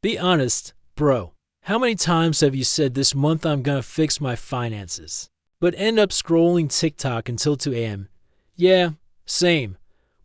Be honest, bro. How many times have you said this month I'm gonna fix my finances, but end up scrolling TikTok until 2 a.m.? Yeah, same.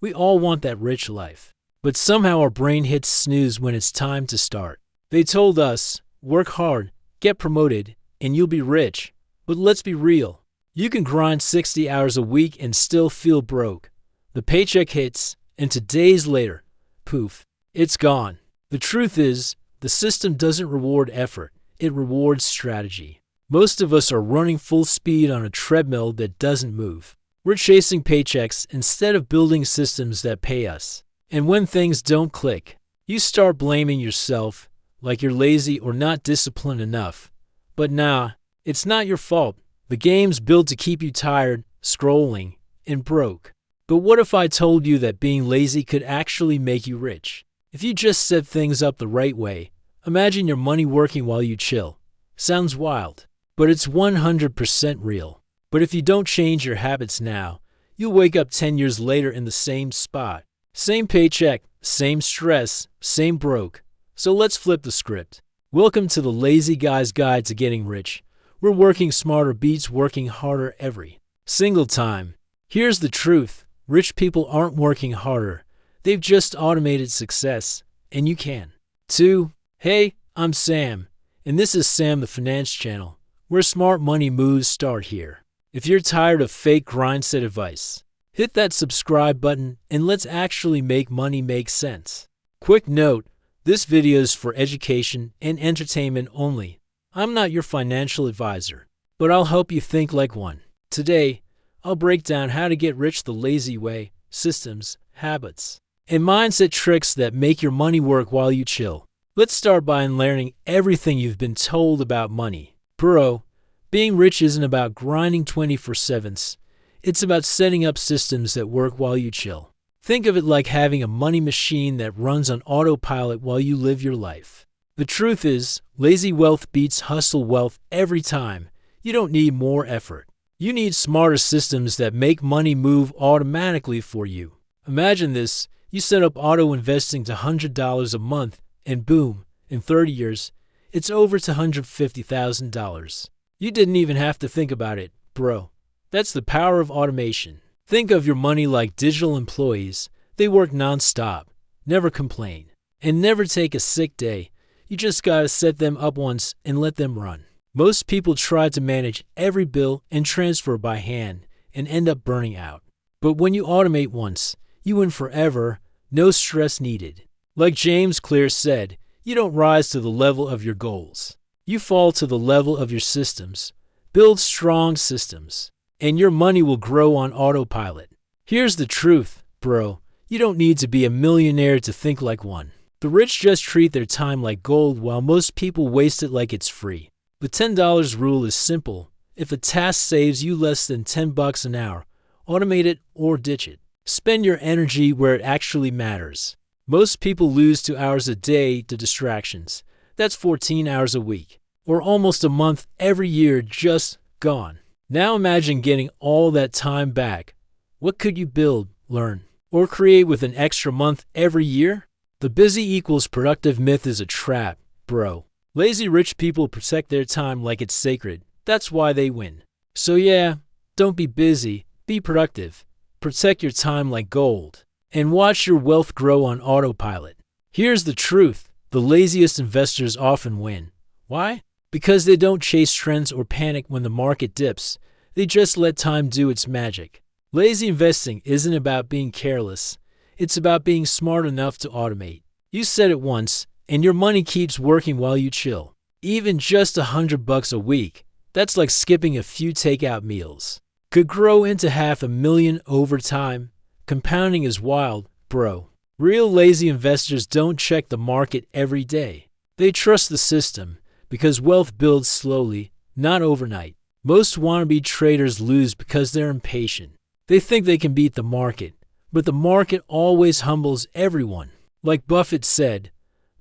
We all want that rich life. But somehow our brain hits snooze when it's time to start. They told us, work hard, get promoted, and you'll be rich. But let's be real. You can grind 60 hours a week and still feel broke. The paycheck hits, and 2 days later, poof, it's gone. The truth is, the system doesn't reward effort, it rewards strategy. Most of us are running full speed on a treadmill that doesn't move. We're chasing paychecks instead of building systems that pay us. And when things don't click, you start blaming yourself, like you're lazy or not disciplined enough. But nah, it's not your fault. The game's built to keep you tired, scrolling, and broke. But what if I told you that being lazy could actually make you rich? If you just set things up the right way, imagine your money working while you chill. Sounds wild, but it's 100% real. But if you don't change your habits now, you'll wake up 10 years later in the same spot. Same paycheck, same stress, same broke. So let's flip the script. Welcome to the Lazy Guy's Guide to Getting Rich. We're working smarter beats working harder every single time. Here's the truth. Rich people aren't working harder. They've just automated success, and you can, too. Hey, I'm Sam, and this is Sam the Finance Channel, where smart money moves start here. If you're tired of fake grindset advice, hit that subscribe button and let's actually make money make sense. Quick note, this video is for education and entertainment only. I'm not your financial advisor, but I'll help you think like one. Today, I'll break down how to get rich the lazy way, systems, habits, and mindset tricks that make your money work while you chill. Let's start by unlearning everything you've been told about money. Bro, being rich isn't about grinding 24/7. It's about setting up systems that work while you chill. Think of it like having a money machine that runs on autopilot while you live your life. The truth is, lazy wealth beats hustle wealth every time. You don't need more effort. You need smarter systems that make money move automatically for you. Imagine this. You set up auto investing to $100 a month, and boom, in 30 years, it's over to $150,000. You didn't even have to think about it, bro. That's the power of automation. Think of your money like digital employees. They work non-stop, never complain, and never take a sick day. You just gotta set them up once and let them run. Most people try to manage every bill and transfer by hand and end up burning out. But when you automate once, you win forever, no stress needed. Like James Clear said, you don't rise to the level of your goals. You fall to the level of your systems. Build strong systems, and your money will grow on autopilot. Here's the truth, bro. You don't need to be a millionaire to think like one. The rich just treat their time like gold while most people waste it like it's free. The $10 rule is simple. If a task saves you less than $10 an hour, automate it or ditch it. Spend your energy where it actually matters. Most people lose 2 hours a day to distractions. That's 14 hours a week, or almost a month every year just gone. Now imagine getting all that time back. What could you build, learn, or create with an extra month every year? The busy equals productive myth is a trap, bro. Lazy rich people protect their time like it's sacred. That's why they win. So yeah, don't be busy, be productive. Protect your time like gold, and watch your wealth grow on autopilot. Here's the truth. The laziest investors often win. Why? Because they don't chase trends or panic when the market dips. They just let time do its magic. Lazy investing isn't about being careless. It's about being smart enough to automate. You said it once, and your money keeps working while you chill. Even just $100 a week, that's like skipping a few takeout meals. Could grow into $500,000 over time. Compounding is wild, bro. Real lazy investors don't check the market every day. They trust the system because wealth builds slowly, not overnight. Most wannabe traders lose because they're impatient. They think they can beat the market, but the market always humbles everyone. Like Buffett said,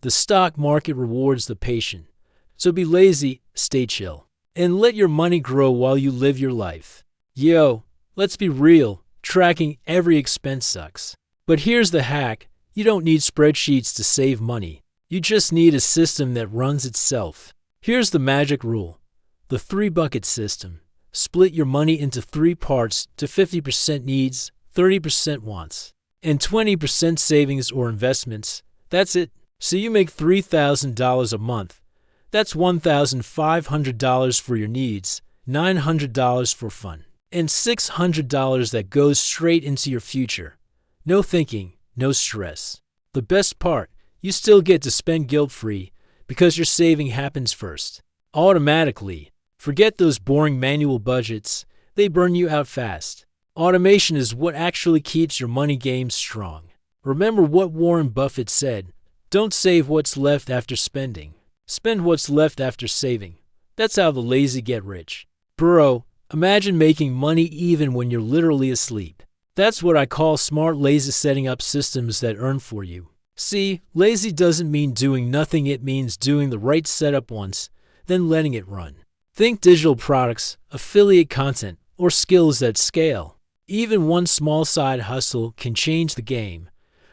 the stock market rewards the patient. So be lazy, stay chill, and let your money grow while you live your life. Yo, let's be real, tracking every expense sucks. But here's the hack. You don't need spreadsheets to save money. You just need a system that runs itself. Here's the magic rule. The 3-bucket system. Split your money into 3 parts to 50% needs, 30% wants, and 20% savings or investments. That's it. So you make $3,000 a month. That's $1,500 for your needs, $900 for fun, and $600 that goes straight into your future. No thinking, no stress. The best part, you still get to spend guilt-free because your saving happens first. Automatically. Forget those boring manual budgets. They burn you out fast. Automation is what actually keeps your money game strong. Remember what Warren Buffett said, don't save what's left after spending. Spend what's left after saving. That's how the lazy get rich. Bro, imagine making money even when you're literally asleep. That's what I call smart lazy, setting up systems that earn for you. See, lazy doesn't mean doing nothing, it means doing the right setup once, then letting it run. Think digital products, affiliate content, or skills that scale. Even one small side hustle can change the game.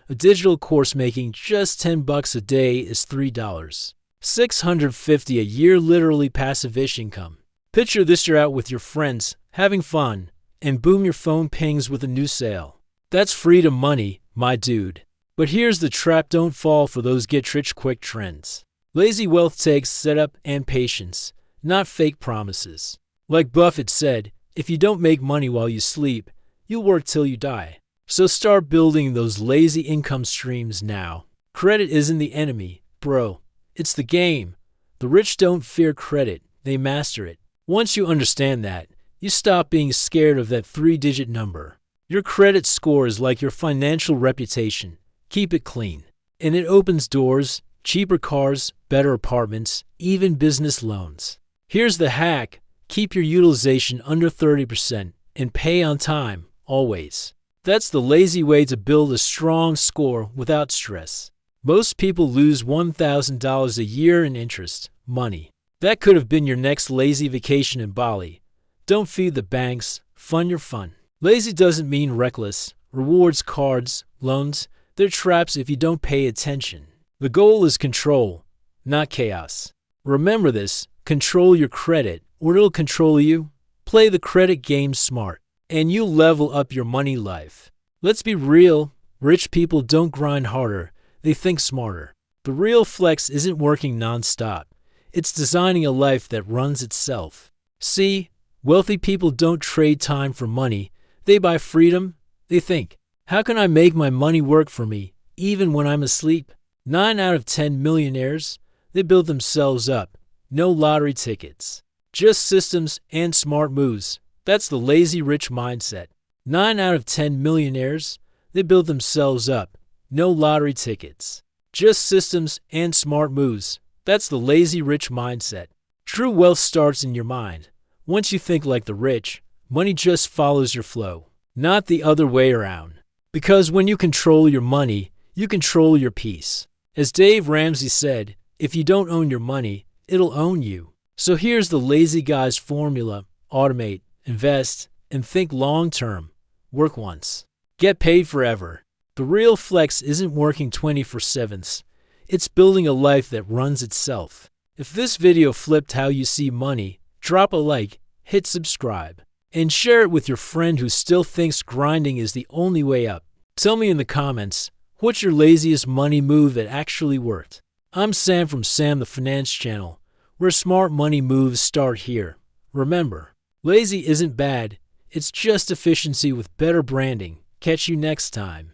A digital course making just $10 a day is $3. $650 a year, literally passive-ish income. Picture this: you're out with your friends, having fun, and boom, your phone pings with a new sale. That's freedom money, my dude. But here's the trap: don't fall for those get-rich-quick trends. Lazy wealth takes setup and patience, not fake promises. Like Buffett said, if you don't make money while you sleep, you'll work till you die. So start building those lazy income streams now. Credit isn't the enemy, bro. It's the game. The rich don't fear credit, they master it. Once you understand that, you stop being scared of that 3-digit number. Your credit score is like your financial reputation. Keep it clean. And it opens doors, cheaper cars, better apartments, even business loans. Here's the hack: keep your utilization under 30% and pay on time, always. That's the lazy way to build a strong score without stress. Most people lose $1,000 a year in interest, money. That could have been your next lazy vacation in Bali. Don't feed the banks, fund your fun. Lazy doesn't mean reckless. Rewards cards, loans, they're traps if you don't pay attention. The goal is control, not chaos. Remember this: control your credit, or it'll control you. Play the credit game smart, and you'll level up your money life. Let's be real, rich people don't grind harder, they think smarter. The real flex isn't working non-stop. It's designing a life that runs itself. See, wealthy people don't trade time for money, they buy freedom. They think, how can I make my money work for me, even when I'm asleep? 9 out of 10 millionaires, they build themselves up. No lottery tickets. Just systems and smart moves. That's the lazy rich mindset. 9 out of 10 millionaires, they build themselves up. No lottery tickets. Just systems and smart moves. That's the lazy rich mindset. True wealth starts in your mind. Once you think like the rich, money just follows your flow, not the other way around. Because when you control your money, you control your peace. As Dave Ramsey said, if you don't own your money, it'll own you. So here's the lazy guy's formula: automate, invest, and think long-term. Work once. Get paid forever. The real flex isn't working 24/7. It's building a life that runs itself. If this video flipped how you see money, drop a like, hit subscribe, and share it with your friend who still thinks grinding is the only way up. Tell me in the comments, what's your laziest money move that actually worked? I'm Sam from Sam the Finance Channel, where smart money moves start here. Remember, lazy isn't bad, it's just efficiency with better branding. Catch you next time.